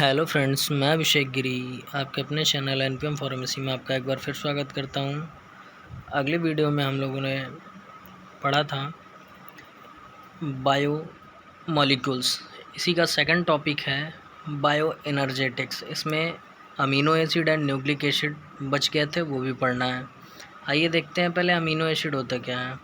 Hello friends, मैं अभिषेक गिरी आपके अपने चैनल एनपीएम फार्मेसी में आपका एक बार फिर स्वागत करता हूं। अगले वीडियो में हम लोगों ने पढ़ा था बायो मॉलिक्यूल्स। इसी का सेकंड टॉपिक है बायो एनर्जेटिक्स। इसमें amino acid and nucleic acid बच गए थे, वो भी पढ़ना है। आइए देखते हैं पहले अमीनो एसिड होता क्या है।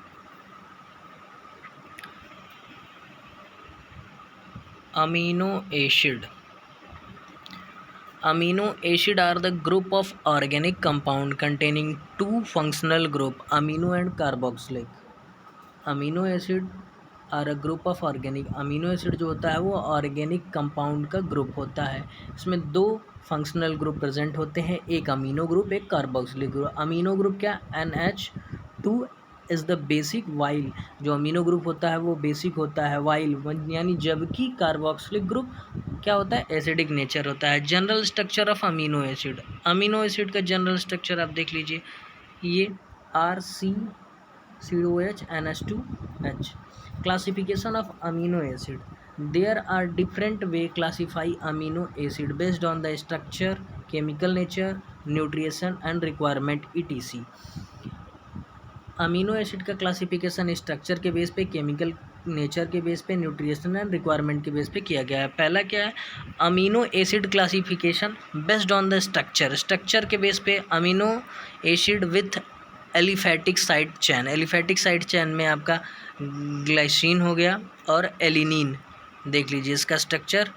Amino acid are the group of organic compound containing two functional group amino and carboxylic. Amino acid are a group of organic amino acid जो होता है वो ऑर्गेनिक कंपाउंड का ग्रुप होता है। इसमें दो फंक्शनल ग्रुप प्रेजेंट होते हैं, एक अमीनो ग्रुप एक कार्बोक्सिलिक ग्रुप। अमीनो ग्रुप क्या NH2 is the basic, while जो अमीनो ग्रुप होता है वो बेसिक होता है वाइल यानी, जबकि कार्बोक्सिलिक ग्रुप क्या होता है एसिडिक नेचर होता है। General structure of amino acid. Amino acid का जनरल स्ट्रक्चर आप देख लीजिए, ये RCOH NH2H। Classification of amino acid. There are different way classify amino acid based on the structure, chemical nature, nutrition and requirement ETC। Amino acid का classification structure के बेस पे, chemical nature के बेस पे, न्यूट्रिशन एंड रिक्वायरमेंट के बेस पे किया गया है। पहला क्या है, amino acid classification based on the structure. Structure के बेस पे amino acid with aliphatic side chain. Aliphatic side chain में आपका ग्लाइसिन हो गया और एलिनिन। देख लीजिए इसका structure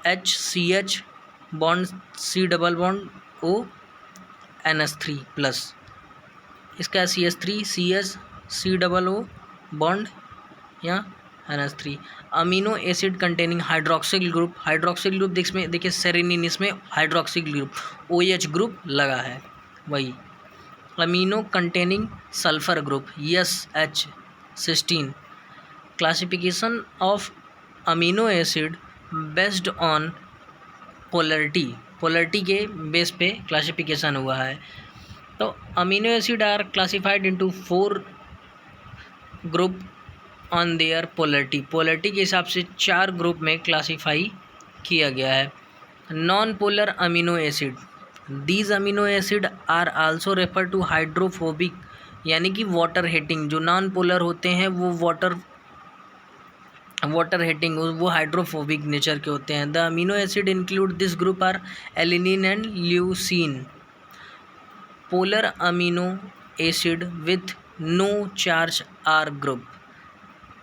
HCH bond C double bond O NH3 plus, इसका CH3 CS C double O bond या NH3। Amino acid containing hydroxyl group. Hydroxyl group देखिए सेरेनिन, इसमें हाइड्रोक्सिल ग्रुप OH ग्रुप लगा है वही। Amino containing sulphur group SH cysteine. Classification of amino acid based on polarity. Polarity के बेस पे classification हुआ है। तो amino acid are classified into 4 group on their polarity. Polarity के हिसाब से 4 ग्रुप में क्लासिफाई किया गया है। Non polar amino acid. These amino acid are also refer to hydrophobic, यानी कि वाटर हेटिंग। जो नॉन पोलर होते हैं वो वाटर हेटिंग, वो हाइड्रोफोबिक नेचर के होते हैं। The amino acid include this group are alanine and leucine. Polar amino acid with no charge R group.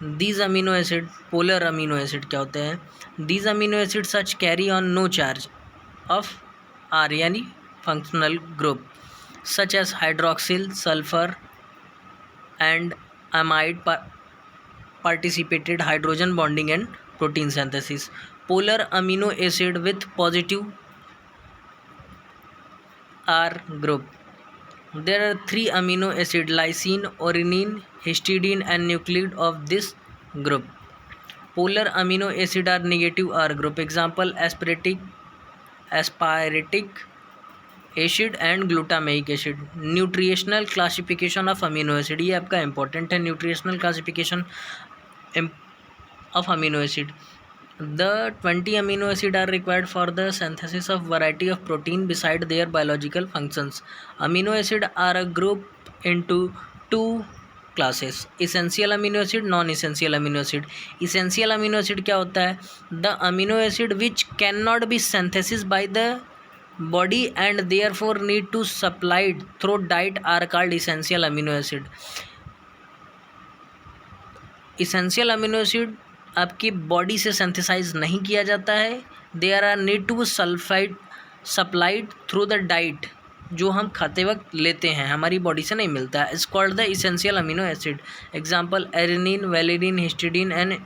These amino acid, polar amino acid क्या होते हैं, these amino acid such carry on no charge of are यानी functional group, such as hydroxyl, sulphur and amide participated hydrogen bonding and protein synthesis. Polar amino acid with positive R group. There are 3 amino acid: lysine, adenine, histidine and nucleotide of this group. Polar amino acid are negative R group. Example aspartic acid and glutamic acid. Nutritional classification of amino acid, ये आपका important है। Nutritional classification of amino acid. The 20 amino acid are required for the synthesis of variety of protein beside their biological functions. Amino acid are a group into 2 classes: essential amino acid, non-essential amino acid. Essential amino acid क्या होता है, the amino acid which cannot be synthesized by the body and therefore need to supplied through diet are called essential amino acid. Essential amino acid आपकी body से synthesise नहीं किया जाता है, there are need to supplied through the diet, जो हम खाते वक्त लेते हैं, हमारी बॉडी से नहीं मिलता है। It's called the essential amino acid. Example arginine, valine, histidine and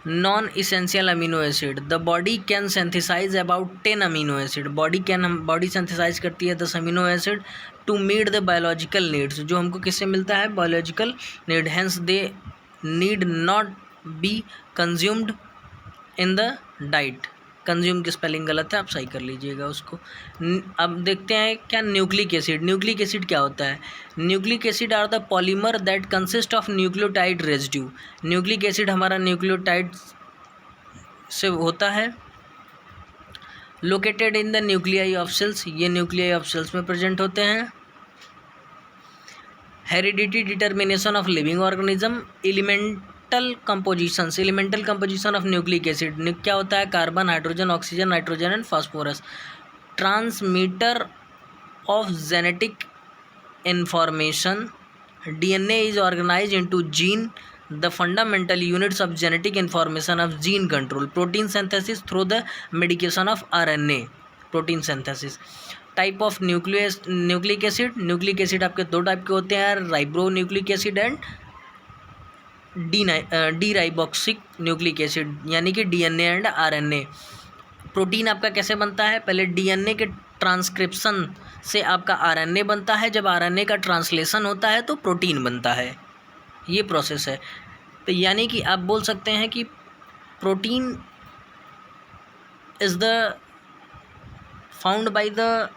non essential amino acid. The body can synthesise about 10 amino acid. Body synthesise करती है 10 amino acid to meet the biological needs, जो हमको किससे मिलता है, biological need. Hence they need not be consumed in the diet. Consume की spelling गलत है, आप सही कर लीजिएगा उसको। अब देखते हैं क्या न्यूक्लिक एसिड। न्यूक्लिक एसिड क्या होता है, nucleic acid are the polymer that consist of nucleotide residue. Nucleic acid हमारा न्यूक्लियोटाइड से होता है। Located in the nuclei of cells, ये न्यूक्लियाई ऑफ सेल्स में प्रेजेंट होते हैं। Heredity determination of living organism, elemental composition of nucleic acid, क्या होता है, carbon, hydrogen, oxygen, nitrogen and phosphorus. Transmitter of genetic information, DNA is organised into gene, the fundamental units of genetic information of gene control. Protein synthesis through the medication of RNA, protein synthesis. Type of nucleic acid आपके दो type के होते हैं, ribonucleic acid and deoxyribonucleic acid, यानी कि DNA and RNA. Protein आपका कैसे बनता है, पहले डीएनए के ट्रांसक्रिप्शन से आपका आरएनए बनता है, जब आरएनए का ट्रांसलेशन होता है तो प्रोटीन बनता है, ये प्रोसेस है। तो यानी कि आप बोल सकते हैं कि protein is the found by the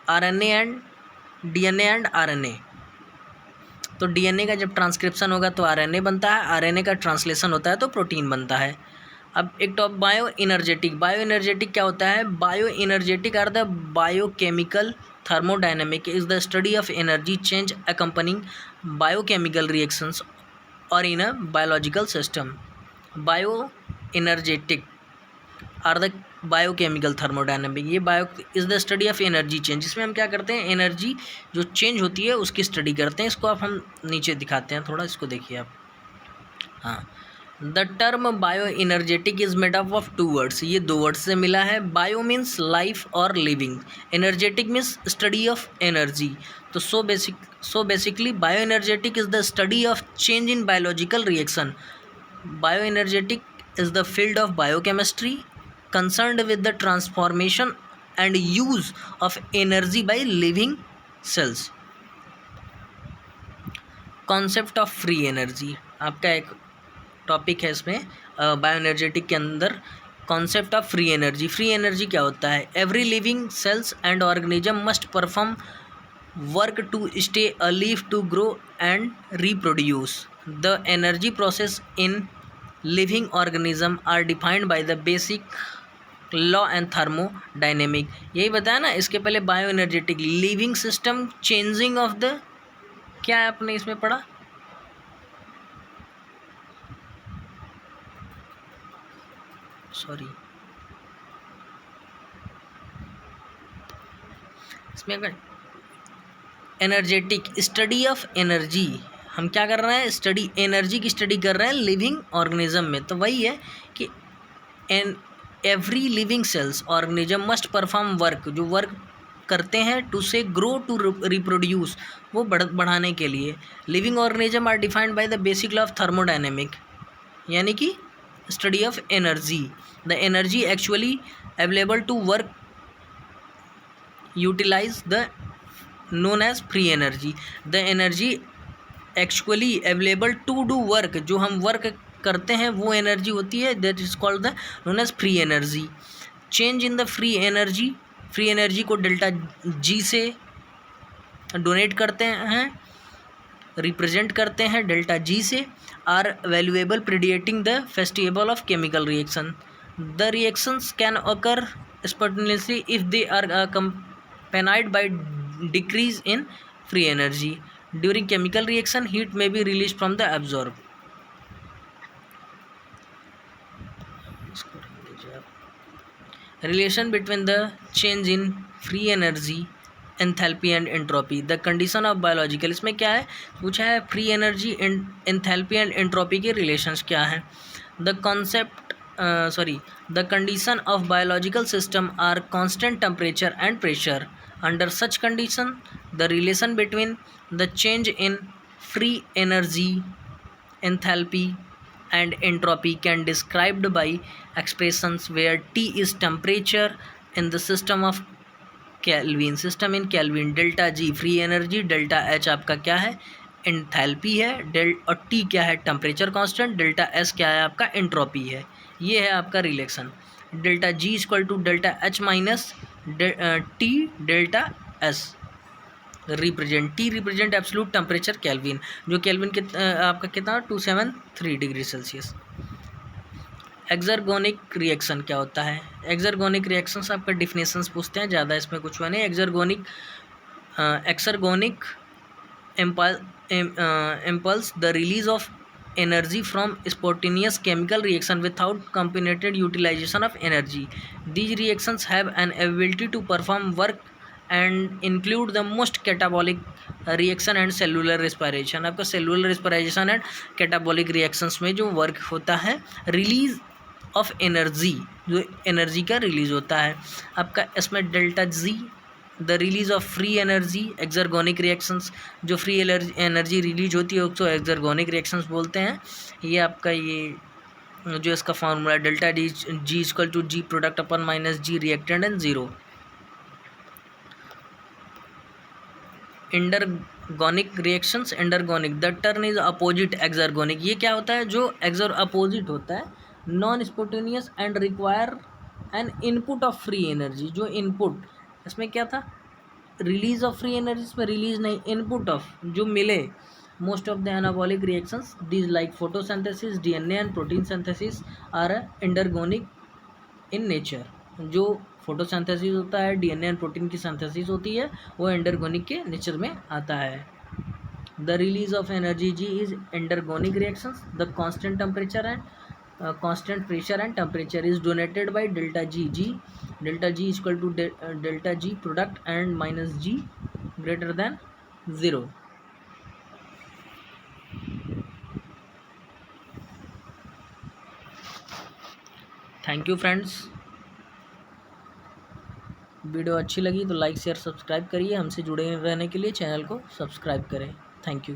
RNA and DNA and RNA. तो डीएनए का जब ट्रांसक्रिप्शन होगा तो आरएनए बनता है, आरएनए का ट्रांसलेशन होता है तो प्रोटीन बनता है। अब एक टॉप बायो एनर्जेटिक क्या होता है, bioenergetic are the biochemical thermodynamic is the study of energy change accompanying biochemical reactions और in a biological system. Bioenergetic are the biochemical thermodynamic, ये bio is the study of energy change, इसमें हम क्या करते हैं, energy जो change होती है उसकी स्टडी करते हैं। इसको आप हम नीचे दिखाते हैं थोड़ा, इसको देखिए आप। हाँ, the term bioenergetic is made up of two words, ये दो वर्ड्स से मिला है। बायो मीन्स लाइफ और living, energetic means study of energy. तो so basically bioenergetic is the study of change in biological reaction. Bioenergetic is the field of biochemistry concerned with the transformation and use of energy by living cells. Concept of free energy आपका एक topic है इसमें, bioenergetic के अंदर concept of free energy. Free energy क्या होता है, every living cells and organism must perform work to stay alive to grow and reproduce. The energy process in living organism are defined by the basic law and thermodynamic, यही बताया ना इसके पहले। Bioenergetic living system, changing of the, क्या है आपने इसमें पढ़ा, सॉरी इसमें अगर एनर्जेटिक स्टडी ऑफ एनर्जी, हम क्या कर रहे हैं, स्टडी एनर्जी की स्टडी कर रहे हैं लिविंग ऑर्गेनिज्म में। तो वही है कि every living sales organism must perform work, जो वर्क करते हैं टू से ग्रो टू रिप्रोड्यूस, वो बढ़ाने के लिए। Living organism are defined by the basic law of thermodynamic, यानी कि study of energy. The energy actually available to work utilise the known as free energy. The energy actually available to do work, जो हम work करते हैं वो energy होती है, that is called the known as free energy. Change in the free energy को delta G से denote करते हैं, रिप्रेजेंट करते हैं डेल्टा जी से। Are valuable predicting the festival of chemical reaction. The reactions can occur spontaneously if they are accompanied by decrease in free energy. During chemical reaction, heat may be released from the absorb. Relation between the change in free energy, enthalpy and entropy, the condition of biological, इसमें क्या है पूछा है, free energy, enthalpy and entropy के relations क्या हैं। The condition of biological system are constant temperature and pressure. Under such condition the relation between the change in free energy, enthalpy and entropy can described by expressions where T is temperature in the system of Kelvin, system in Kelvin, delta G free energy, delta H आपका क्या है enthalpy है, और T क्या है temperature constant, delta S क्या है आपका एंट्रोपी है। ये है आपका relation, delta G equal to delta H minus T delta S. T represent absolute temperature kelvin, जो केल्विन आपका कितना 273 डिग्री सेल्सियस। एक्सर्गोनिक रिएक्शन क्या होता है? एक्सर्गोनिक रिएक्शंस आपका डिफिनेशंस पूछते हैं, ज़्यादा इसमें कुछ हुआ नहीं। एक्सर्गोनिक impulse the release of energy from spontaneous chemical reaction without combined utilization of energy. These reactions have an ability to perform work and include the most catabolic reaction and cellular respiration. आपका cellular respiration and catabolic reactions में जो work होता है, release of energy, जो energy का release होता है आपका, इसमें delta G the release of free energy. Exergonic reactions जो फ्री एनर्जी रिलीज होती है उसको एक्सर्गोनिक रिएक्शंस बोलते हैं। ये आपका ये जो इसका formula delta D G equal to G product upon minus G reactant and zero. Endergonic reactions, endergonic the term is opposite exergonic. ये क्या होता है? जो अपोजिट होता है, non spontaneous and require an input of free energy. जो input इसमें क्या था, रिलीज ऑफ फ्री एनर्जी, इसमें रिलीज नहीं, इनपुट ऑफ जो मिले। Most of the anabolic reactions these like photosynthesis, DNA and protein synthesis are endergonic in nature. जो photosynthesis होता है, डीएनए एंड प्रोटीन की सिंथेसिस होती है, वो इंडरगोनिक के नेचर में आता है। The release of energy G is endergonic reactions. The constant temperature and constant pressure and temperature is donated by delta g is equal to delta g product and minus g greater than 0. Thank you friends, video अच्छी लगी तो like share subscribe करिए। हमसे जुड़े रहने के लिए channel को सब्सक्राइब करें। Thank you.